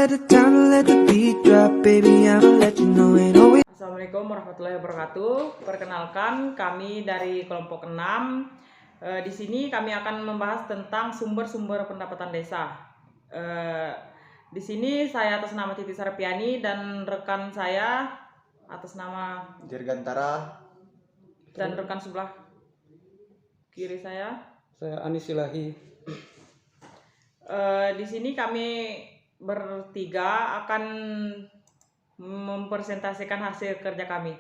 set it down and let the beat drop, baby, I'ma let you know it always. Assalamualaikum warahmatullahi wabarakatuh. Perkenalkan, kami dari kelompok 6. Di sini kami akan membahas tentang sumber-sumber pendapatan desa. Di sini saya atas nama Titi Sarpiani dan rekan saya atas nama Dirgantara dan rekan sebelah kiri saya Anis Ilahi. Di sini kami bertiga akan mempresentasikan hasil kerja kami.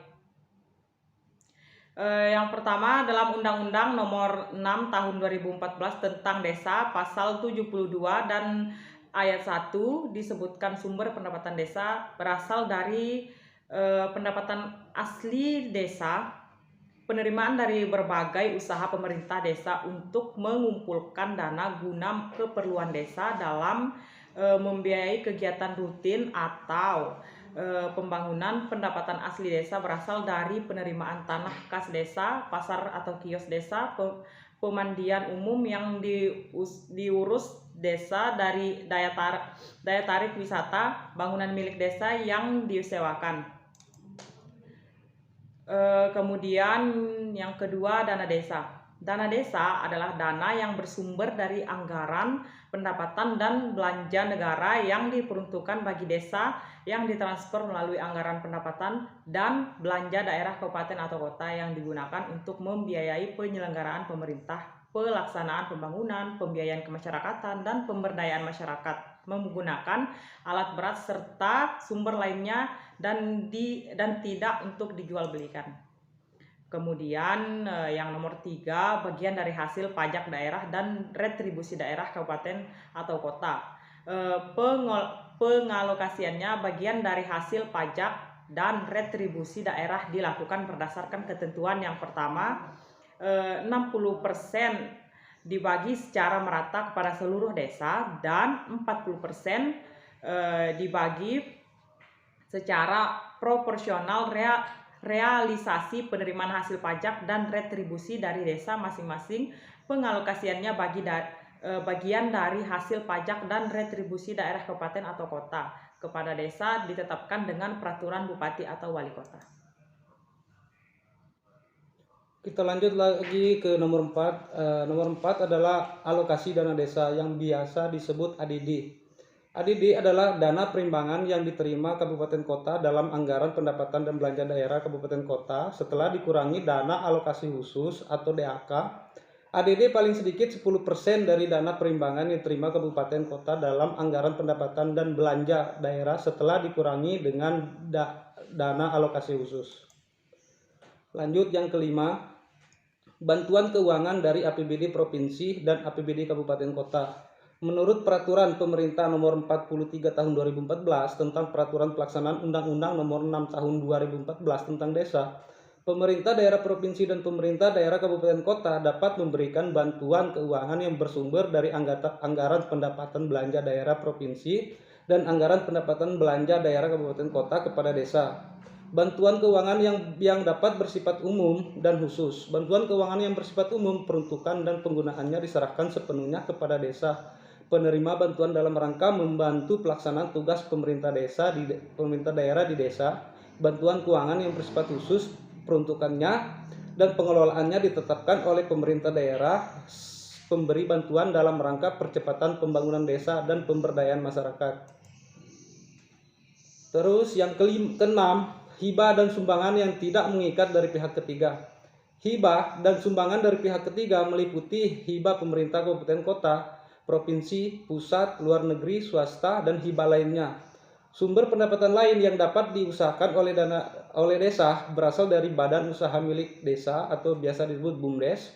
Yang pertama, dalam Undang-Undang Nomor 6 Tahun 2014 tentang Desa, Pasal 72 dan Ayat 1 disebutkan sumber pendapatan desa berasal dari pendapatan asli desa, penerimaan dari berbagai usaha pemerintah desa untuk mengumpulkan dana guna keperluan desa dalam membiayai kegiatan rutin atau pembangunan. Pendapatan asli desa berasal dari penerimaan tanah kas desa, pasar atau kios desa, pemandian umum yang diurus desa, dari daya tarik wisata, bangunan milik desa yang disewakan. Kemudian yang kedua, dana desa. Dana desa adalah dana yang bersumber dari anggaran pendapatan dan belanja negara yang diperuntukkan bagi desa yang ditransfer melalui anggaran pendapatan dan belanja daerah, kabupaten atau kota yang digunakan untuk membiayai penyelenggaraan pemerintah, pelaksanaan pembangunan, pembiayaan kemasyarakatan, dan pemberdayaan masyarakat menggunakan alat berat serta sumber lainnya dan tidak untuk dijual belikan. Kemudian yang nomor 3, bagian dari hasil pajak daerah dan retribusi daerah, kabupaten atau kota. Pengalokasiannya bagian dari hasil pajak dan retribusi daerah dilakukan berdasarkan ketentuan yang pertama, 60% dibagi secara merata kepada seluruh desa dan 40% dibagi secara proporsional realisasi penerimaan hasil pajak dan retribusi dari desa masing-masing. Pengalokasiannya bagian dari hasil pajak dan retribusi daerah, kabupaten atau kota kepada desa ditetapkan dengan peraturan bupati atau wali kota. Kita lanjut lagi ke nomor 4. Nomor 4 adalah alokasi dana desa yang biasa disebut ADD. ADD adalah dana perimbangan yang diterima kabupaten kota dalam anggaran pendapatan dan belanja daerah kabupaten kota setelah dikurangi dana alokasi khusus atau DAK. ADD paling sedikit 10% dari dana perimbangan yang diterima kabupaten kota dalam anggaran pendapatan dan belanja daerah setelah dikurangi dengan dana alokasi khusus. Lanjut yang kelima, bantuan keuangan dari APBD provinsi dan APBD kabupaten kota. Menurut Peraturan Pemerintah Nomor 43 Tahun 2014 tentang Peraturan Pelaksanaan Undang-Undang Nomor 6 Tahun 2014 tentang Desa, pemerintah daerah provinsi dan pemerintah daerah kabupaten kota dapat memberikan bantuan keuangan yang bersumber dari anggaran pendapatan belanja daerah provinsi dan anggaran pendapatan belanja daerah kabupaten kota kepada desa. Bantuan keuangan yang dapat bersifat umum dan khusus. Bantuan keuangan yang bersifat umum, peruntukan dan penggunaannya diserahkan sepenuhnya kepada desa penerima bantuan dalam rangka membantu pelaksanaan tugas pemerintah daerah di desa. Bantuan keuangan yang bersifat khusus, peruntukannya dan pengelolaannya ditetapkan oleh pemerintah daerah pemberi bantuan dalam rangka percepatan pembangunan desa dan pemberdayaan masyarakat. Terus yang keenam, hibah dan sumbangan yang tidak mengikat dari pihak ketiga. Hibah dan sumbangan dari pihak ketiga meliputi hibah pemerintah kabupaten kota, provinsi, pusat, luar negeri, swasta, dan hibah lainnya. Sumber pendapatan lain yang dapat diusahakan oleh desa berasal dari badan usaha milik desa atau biasa disebut BUMDes.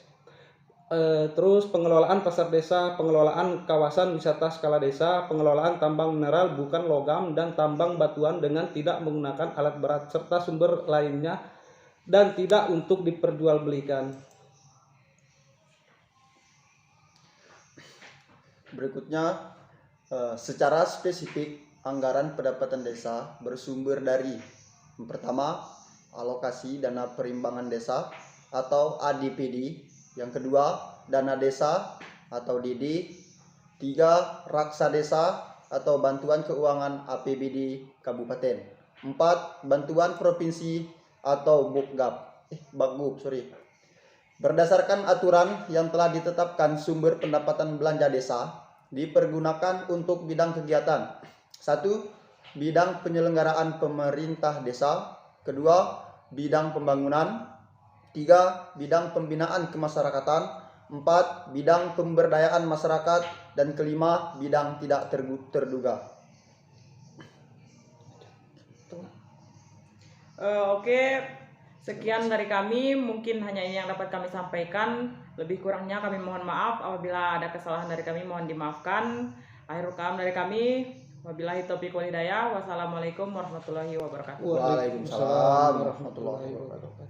Terus pengelolaan pasar desa, pengelolaan kawasan wisata skala desa, pengelolaan tambang mineral bukan logam dan tambang batuan dengan tidak menggunakan alat berat, serta sumber lainnya dan tidak untuk diperjualbelikan. berikutnya, secara spesifik anggaran pendapatan desa bersumber dari yang pertama, alokasi dana perimbangan desa atau ADPD. Yang kedua, dana desa atau DD. 3, raksa desa. atau bantuan keuangan APBD Kabupaten. 4. Bantuan provinsi atau Bakgub. Berdasarkan aturan yang telah ditetapkan, sumber pendapatan belanja desa dipergunakan untuk bidang kegiatan. 1. Bidang penyelenggaraan pemerintah desa. 2. Bidang pembangunan. 3. Bidang pembinaan kemasyarakatan. 4. Bidang pemberdayaan masyarakat. Dan 5. Bidang tidak terduga. Oke, sekian dari kami. Mungkin hanya ini yang dapat kami sampaikan. Lebih kurangnya kami mohon maaf. Apabila ada kesalahan dari kami, mohon dimaafkan. Akhirul kalam dari kami. Wabillahi taufiq wal hidayah. Wassalamualaikum warahmatullahi wabarakatuh. Waalaikumsalam warahmatullahi wabarakatuh.